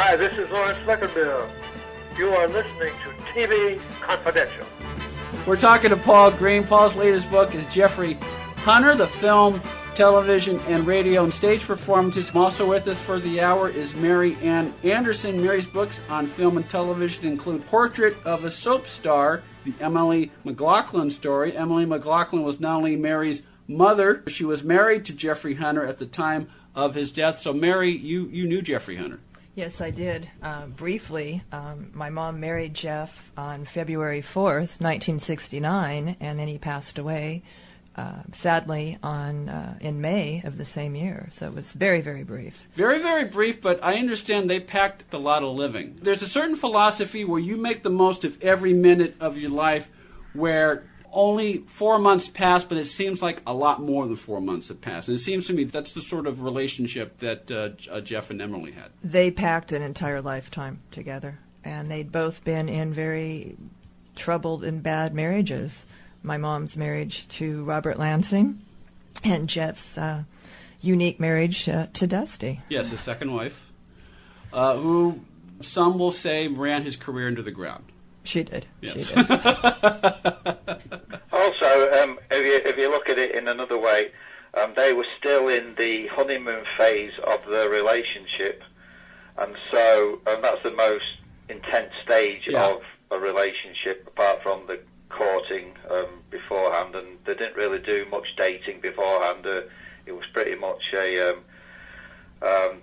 Hi, this is Lawrence Fleckerbill. You are listening to TV Confidential. We're talking to Paul Green. Paul's latest book is Jeffrey Hunter, the film, television, and radio and stage performances. Also with us for the hour is Mary Ann Anderson. Mary's books on film and television include Portrait of a Soap Star, the Emily McLaughlin story. Emily McLaughlin was not only Mary's mother, she was married to Jeffrey Hunter at the time of his death. So, Mary, you knew Jeffrey Hunter. Yes, I did. Briefly, my mom married Jeff on February 4th, 1969, and then he passed away, sadly, in May of the same year. So it was very, very brief. Very, very brief, but I understand they packed a lot of living. There's a certain philosophy where you make the most of every minute of your life, where only 4 months passed, but it seems like a lot more than 4 months have passed. And it seems to me that's the sort of relationship that Jeff and Emily had. They packed an entire lifetime together, and they'd both been in very troubled and bad marriages. My mom's marriage to Robert Lansing, and Jeff's unique marriage to Dusty. Yes, his second wife, who some will say ran his career into the ground. She did. Yes. She did. Also, if you look at it in another way, they were still in the honeymoon phase of the relationship, and that's the most intense stage of a relationship, apart from the courting beforehand, and they didn't really do much dating beforehand. It was pretty much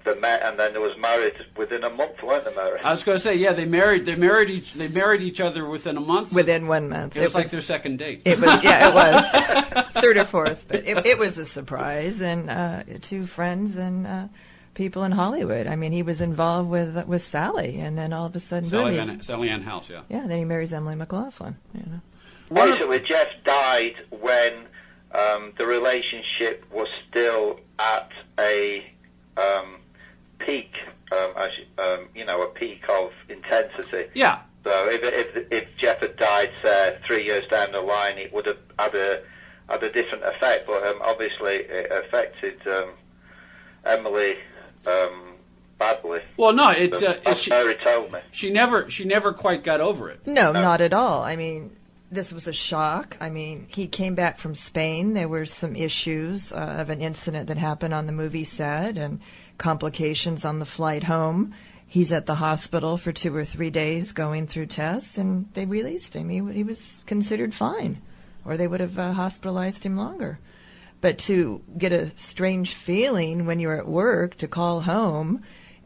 they met, and then they was married within a month, weren't they, Mary? I was going to say, yeah, they married each other within a month. Within 1 month. It was like their second date. It was, it was third or fourth, but it was a surprise, and two friends and people in Hollywood. I mean, he was involved with Sally, and then all of a sudden, Sally Ann House, yeah. Yeah, then he marries Emily McLaughlin. You know. Basically, Jeff died when the relationship was still at a peak, a peak of intensity. Yeah. So if Jeff had died, say, 3 years down the line, it would have had a different effect. But obviously, it affected Emily badly. Well, no, Mary told me she never quite got over it. No, not at all. I mean, this was a shock. I mean, he came back from Spain. There were some issues of an incident that happened on the movie set and complications on the flight home. He's at the hospital for 2 or 3 days going through tests, and they released him. He was considered fine, or they would have hospitalized him longer. But to get a strange feeling when you're at work to call home,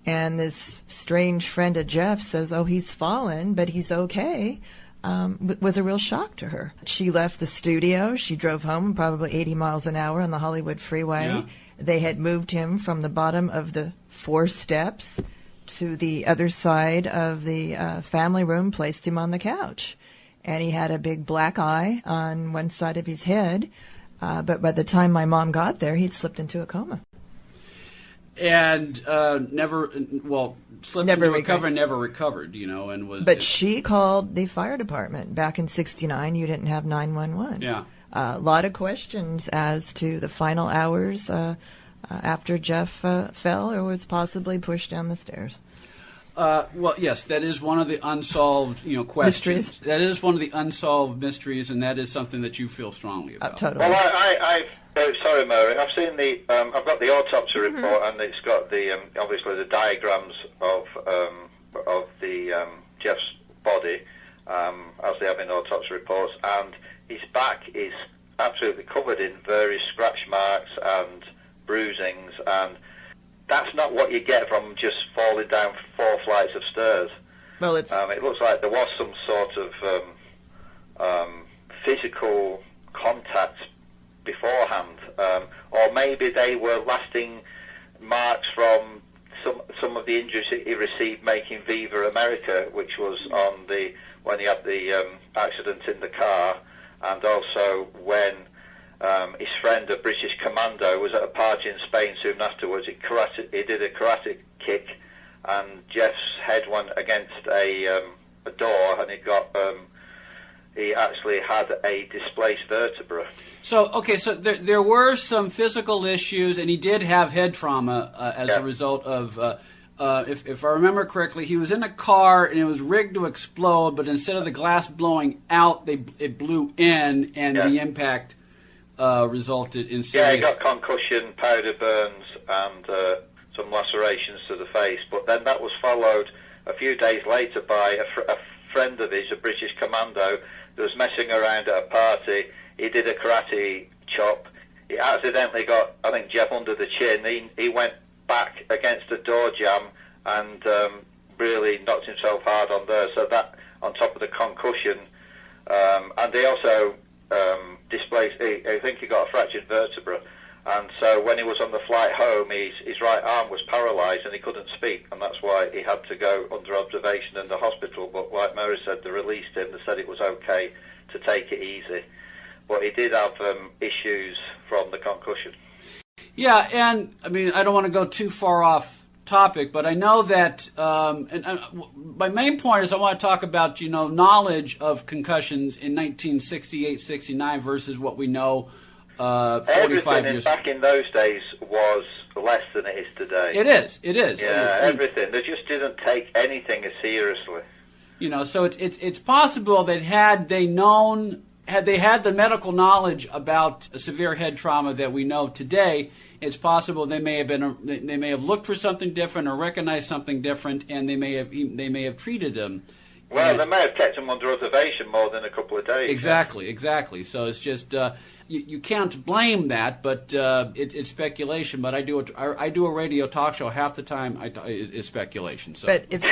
and this strange friend of Jeff says, oh, he's fallen, but he's okay, was a real shock to her. She left the studio. She drove home probably 80 miles an hour on the Hollywood freeway. Yeah. They had moved him from the bottom of the 4 steps to the other side of the family room, placed him on the couch. And he had a big black eye on one side of his head. But by the time my mom got there, he'd slipped into a coma. And never recovered, and was. But she called the fire department back in '69. You didn't have 911. Yeah. A lot of questions as to the final hours after Jeff fell or was possibly pushed down the stairs. Well, yes, that is one of the unsolved, questions. Mysteries. That is one of the unsolved mysteries, and that is something that you feel strongly about. Totally. Well, sorry, Mary. I've seen I've got the autopsy report, and it's got the obviously the diagrams of the Jeff's body, as they have in autopsy reports, and his back is absolutely covered in various scratch marks and bruisings, and that's not what you get from just falling down 4 flights of stairs. Well, it looks like there was some sort of physical contact beforehand, or maybe they were lasting marks from some of the injuries he received making Viva America, which was when he had the accident in the car, and also when his friend, a British commando, was at a party in Spain soon afterwards. He did a karate kick, and Jeff's head went against a door, and he actually had a displaced vertebra. So there were some physical issues, and he did have head trauma as a result of if I remember correctly, he was in a car and it was rigged to explode, but instead of the glass blowing out, it blew in, and the impact resulted in serious... Yeah, he got concussion, powder burns, and some lacerations to the face. But then that was followed a few days later by a friend of his, a British commando, that was messing around at a party. He did a karate chop. He accidentally got, I think, Jeff under the chin. He went back against a door jamb and really knocked himself hard on there. So that, on top of the concussion, and they also displaced. I think he got a fractured vertebra, and so when he was on the flight home, his right arm was paralysed and he couldn't speak, and that's why he had to go under observation in the hospital. But like Mary said, they released him. They said it was okay to take it easy, but he did have issues from the concussion. Yeah, and I mean, I don't want to go too far off topic, but I know that, my main point is I want to talk about, knowledge of concussions in 1968-69 versus what we know 45 years back in those days was less than it is today. It is. Yeah, everything. They just didn't take anything as seriously. So it's possible that had they had the medical knowledge about a severe head trauma that we know today, it's possible they may have looked for something different or recognized something different, and they may have treated him. Well, they may have kept him under observation more than a couple of days. Exactly. So it's just you can't blame that, but it's speculation. But I do a radio talk show. Half the time is speculation. So. But if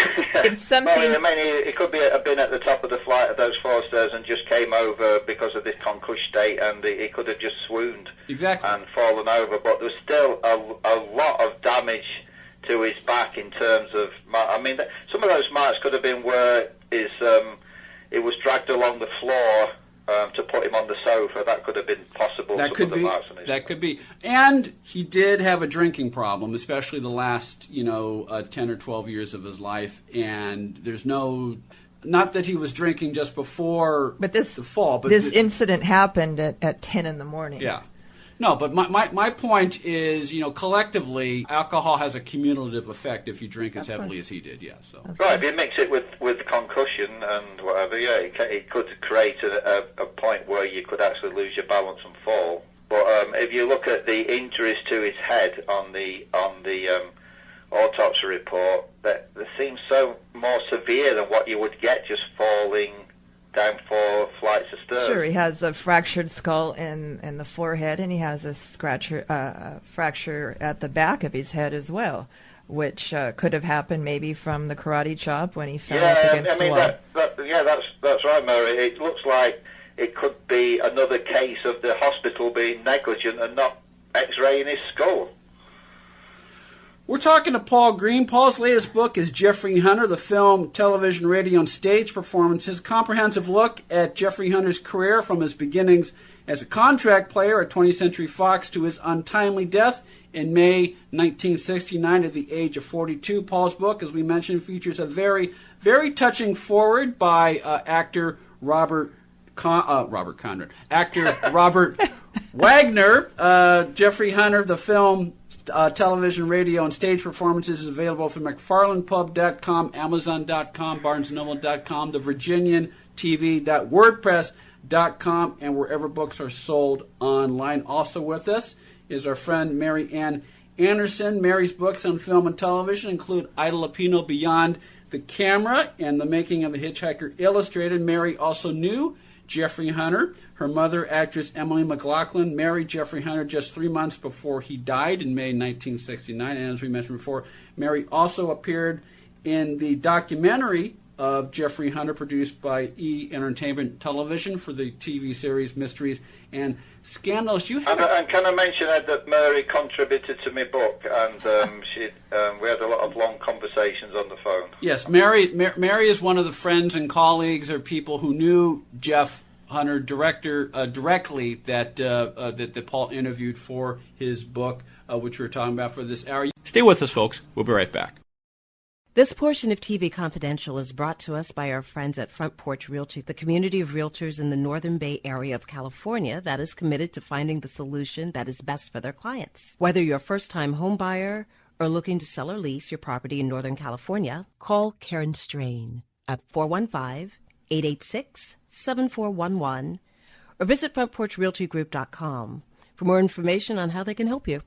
something, well, I mean, it could have been at the top of the flight of those 4 stairs and just came over because of this concussed state, and he could have just swooned and fallen over. But there's still a lot of damage to his back in terms of. I mean, some of those marks could have been where it was dragged along the floor. To put him on the sofa, that could have been possible. That could be. And he did have a drinking problem, especially the last, 10 or 12 years of his life. And there's not that he was drinking just before the fall. But this incident happened at 10 in the morning. Yeah. No, but my point is, collectively, alcohol has a cumulative effect if you drink as heavily as he did, so. Right, if you mix it with concussion and whatever, it could create a point where you could actually lose your balance and fall. But if you look at the injuries to his head on the autopsy report, that they seem so more severe than what you would get just falling down 4 flights of stairs. Sure, he has a fractured skull in the forehead, and he has a fracture at the back of his head as well, which could have happened maybe from the karate chop when he fell up against the wall. That's right, Mary. It looks like it could be another case of the hospital being negligent and not X-raying his skull. We're talking to Paul Green. Paul's latest book is Jeffrey Hunter, the film, television, radio, and stage performances. Comprehensive look at Jeffrey Hunter's career from his beginnings as a contract player at 20th Century Fox to his untimely death in May 1969 at the age of 42. Paul's book, as we mentioned, features a very, very touching foreword by actor Robert Conrad. Actor Robert Wagner. Jeffrey Hunter, the film, television, radio, and stage performances is available from McFarlandPub.com, Amazon.com, BarnesandNoble.com, TheVirginianTV.wordpress.com, and wherever books are sold online. Also with us is our friend Mary Ann Anderson. Mary's books on film and television include Ida Lupino, Beyond the Camera, and The Making of the Hitchhiker Illustrated. Mary also knew Jeffrey Hunter. Her mother, actress Emily McLaughlin, married Jeffrey Hunter just 3 months before he died in May 1969. And as we mentioned before, Mary also appeared in the documentary of Jeffrey Hunter produced by E! Entertainment Television for the TV series Mysteries and Scandals. And can I mention that Mary contributed to my book, and we had a lot of long conversations on the phone. Yes, Mary is one of the friends and colleagues or people who knew Jeff Hunter directly that Paul interviewed for his book, which we were talking about for this hour. Stay with us, folks. We'll be right back. This portion of TV Confidential is brought to us by our friends at Front Porch Realty, the community of realtors in the Northern Bay area of California that is committed to finding the solution that is best for their clients. Whether you're a first-time home buyer, or looking to sell or lease your property in Northern California, call Karen Strain at 415-886-7411 or visit FrontPorchRealtyGroup.com for more information on how they can help you.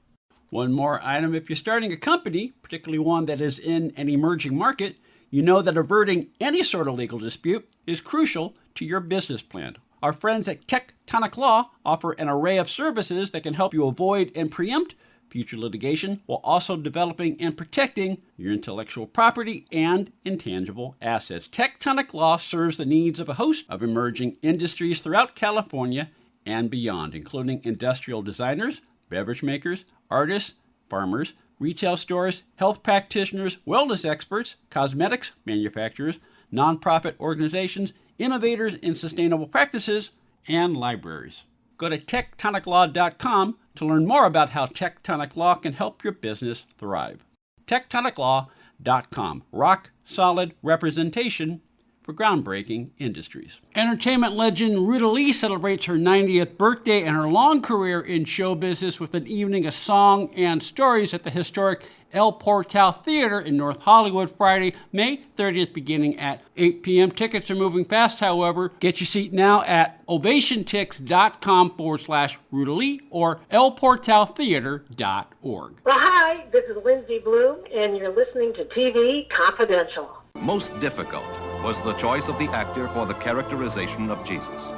One more item. If you're starting a company, particularly one that is in an emerging market, you know that averting any sort of legal dispute is crucial to your business plan. Our friends at Tectonic Law offer an array of services that can help you avoid and preempt future litigation while also developing and protecting your intellectual property and intangible assets. Tectonic Law serves the needs of a host of emerging industries throughout California and beyond, including industrial designers, beverage makers, artists, farmers, retail stores, health practitioners, wellness experts, cosmetics manufacturers, nonprofit organizations, innovators in sustainable practices, and libraries. Go to tectoniclaw.com to learn more about how Tectonic Law can help your business thrive. tectoniclaw.com. Rock solid representation for groundbreaking industries. Entertainment legend Rita Lee celebrates her 90th birthday and her long career in show business with an evening of song and stories at the historic El Portal Theater in North Hollywood Friday, May 30th, beginning at 8 p.m. Tickets are moving fast, however. Get your seat now at ovationtix.com/Rita Lee or elportaltheater.org. Well, hi, this is Lindsay Bloom, and you're listening to TV Confidential. Most difficult was the choice of the actor for the characterization of Jesus.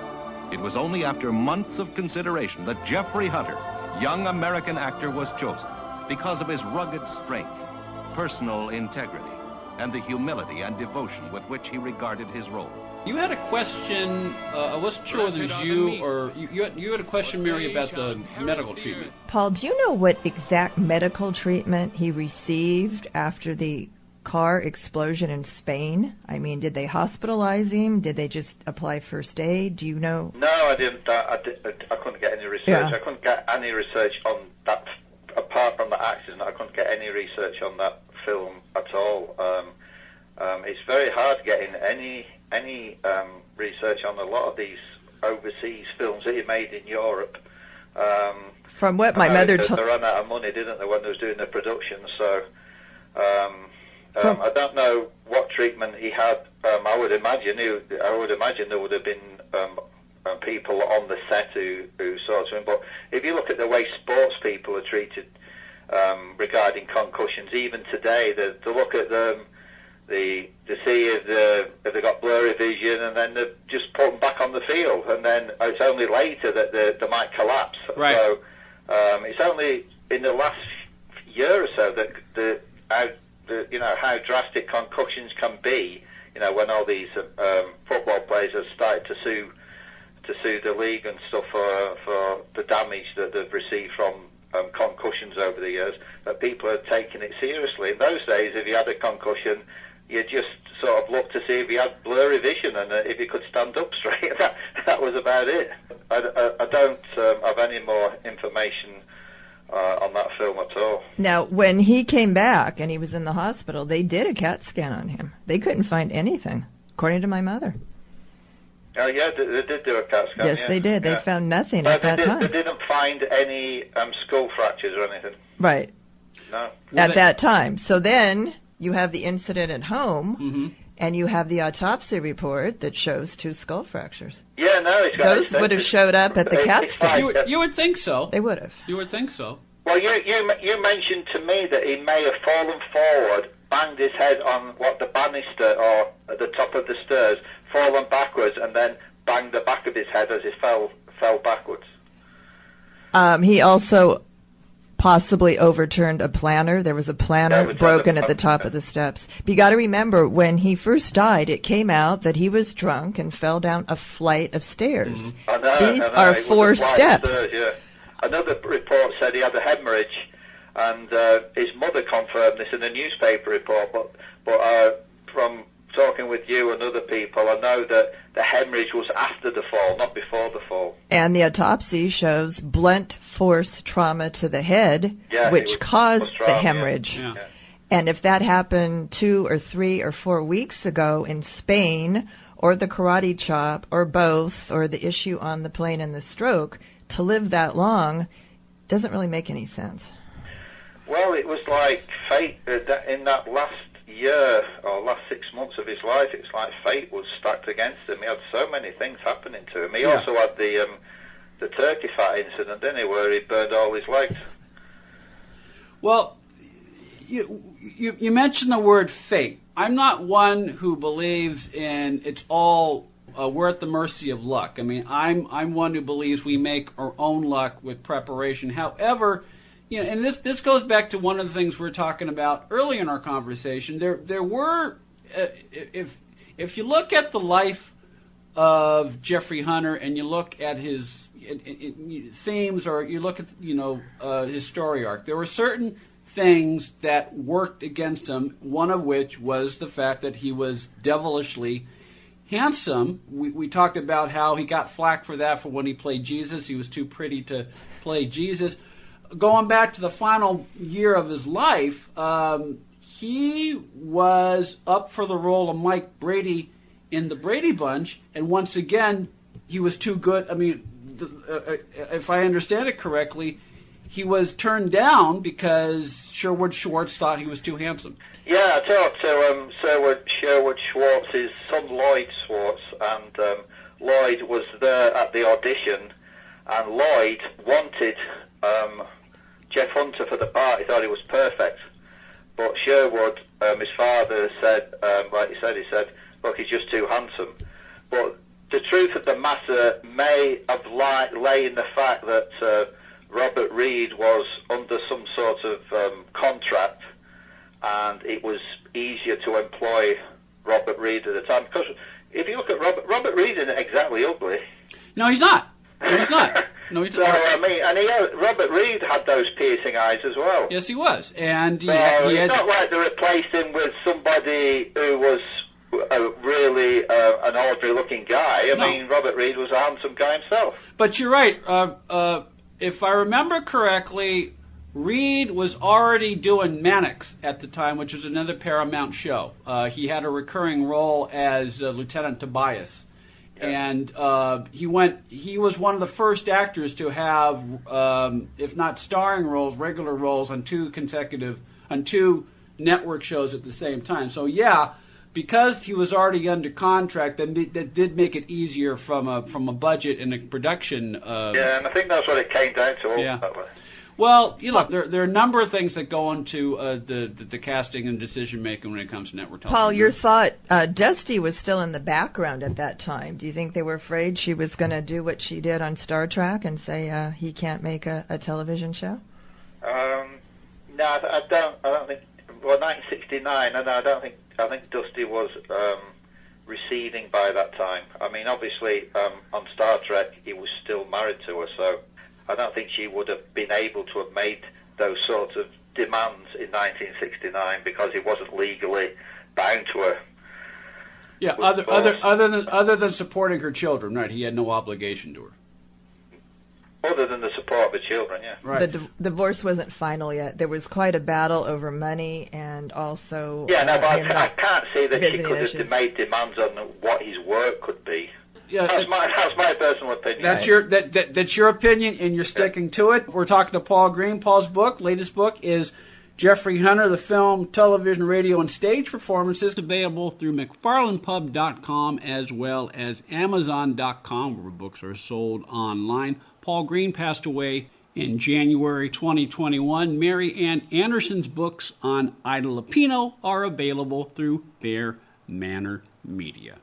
It was only after months of consideration that Jeffrey Hunter, young American actor, was chosen because of his rugged strength, personal integrity, and the humility and devotion with which he regarded his role. You had a question, I wasn't sure whether it was you or you had a question, Mary, about the medical treatment. Paul, do you know what exact medical treatment he received after the car explosion in Spain? I mean, did they hospitalize him? Did they just apply first aid? Do you know? No, I didn't. I couldn't get any research. Yeah. I couldn't get any research on that. Apart from the accident, I couldn't get any research on that film at all. It's very hard getting any research on a lot of these overseas films that he made in Europe. From what my mother told, they ran out of money, didn't they, when they was doing the production? So I don't know what treatment he had. I would imagine there would have been people on the set who saw to him. But if you look at the way sports people are treated regarding concussions, even today, they look at them, to see if they got blurry vision, and then they just put them back on the field, and then it's only later that they might collapse. Right. So it's only in the last year or so that how drastic concussions can be. You know, when all these football players have started to sue the league and stuff for the damage that they've received from concussions over the years, that people are taking it seriously. In those days, if you had a concussion, you just sort of looked to see if you had blurry vision and if you could stand up straight. That was about it. I don't have any more information on that film at all. Now, when he came back and he was in the hospital, they did a CAT scan on him. They couldn't find anything, according to my mother. Oh, yeah, they did do a CAT scan. Yes, they did. They found nothing at that time. They didn't find any skull fractures or anything. Right. No. At that time. So then you have the incident at home, and you have the autopsy report that shows 2 skull fractures. Yeah, no. Those would have showed up at the CAT scan. You would think so. They would have. You would think so. Well, you mentioned to me that he may have fallen forward, banged his head on the banister or at the top of the stairs, fallen backwards, and then banged the back of his head as he fell backwards. He also possibly overturned a planter. There was a planter broken at the top of the steps. But you got to remember, when he first died, it came out that he was drunk and fell down a flight of stairs. I know, These are 4 steps. Stairs, yeah. Another report said he had a hemorrhage, and his mother confirmed this in a newspaper report. But from talking with you and other people, I know that the hemorrhage was after the fall, not before the fall. And the autopsy shows blunt force trauma to the head, which caused the hemorrhage. Yeah. And if that happened 2 or 3 or 4 weeks ago in Spain, or the karate chop, or both, or the issue on the plane and the stroke, to live that long doesn't really make any sense. Well, it was like fate in that last year or last 6 months of his life. It's like fate was stacked against him. He had so many things happening to him. He also had the turkey fat incident, didn't he, where he burned all his legs. Well, you mentioned the word fate. I'm not one who believes in it's all we're at the mercy of luck. I mean, I'm one who believes we make our own luck with preparation. However, and this goes back to one of the things we were talking about early in our conversation. There were if you look at the life of Jeffrey Hunter and you look at his themes, or you look at his story arc, there were certain things that worked against him, one of which was the fact that he was devilishly handsome. We talked about how he got flack for that for when he played Jesus. He was too pretty to play Jesus. Going back to the final year of his life, he was up for the role of Mike Brady in the Brady Bunch, and once again, he was too good. I mean, if I understand it correctly, he was turned down because Sherwood Schwartz thought he was too handsome. Yeah, I talked to Sherwood Schwartz's son, Lloyd Schwartz, and Lloyd was there at the audition, and Lloyd wanted Jeff Hunter for the part. He thought he was perfect. But Sherwood, his father, said, like he said, look, he's just too handsome. But the truth of the matter may have lay in the fact that Robert Reed was under some sort of contract, and it was easier to employ Robert Reed at the time. Because if you look at Robert Reed isn't exactly ugly. No, he's not. No, he's not. No, he's not. So, I mean, and Robert Reed had those piercing eyes as well. Yes, he was. And it's not like they replaced him with somebody who was really an ordinary-looking guy. I mean, Robert Reed was a handsome guy himself. But you're right. If I remember correctly, Reed was already doing Mannix at the time, which was another Paramount show. He had a recurring role as Lieutenant Tobias. Yeah. And he was one of the first actors to have, if not starring roles, regular roles on two network shows at the same time. So yeah, because he was already under contract, that did make it easier from a budget and a production. Yeah, and I think that's what it came down to. Ultimately. Well, look, there are a number of things that go into the casting and decision making when it comes to network television. Paul, your thought, Dusty was still in the background at that time. Do you think they were afraid she was going to do what she did on Star Trek and say he can't make a television show? No, I don't think. Well, 1969. I think Dusty was receding by that time. I mean, obviously, on Star Trek, he was still married to her, so I don't think she would have been able to have made those sorts of demands in 1969 because he wasn't legally bound to her. Yeah, other than supporting her children, right? He had no obligation to her. Other than the support of the children, yeah. Right. The divorce wasn't final yet. There was quite a battle over money and also... Yeah, no, but I can't see that she could have made demands on what his work could be. Yeah, that's my personal opinion. That's your opinion, and you're sticking to it. We're talking to Paul Green. Paul's latest book is Jeffrey Hunter, the film, television, radio, and stage performances, available through McFarlandPub.com as well as Amazon.com, where books are sold online. Paul Green passed away in January 2021. Mary Ann Anderson's books on Ida Lupino are available through Fair Manor Media.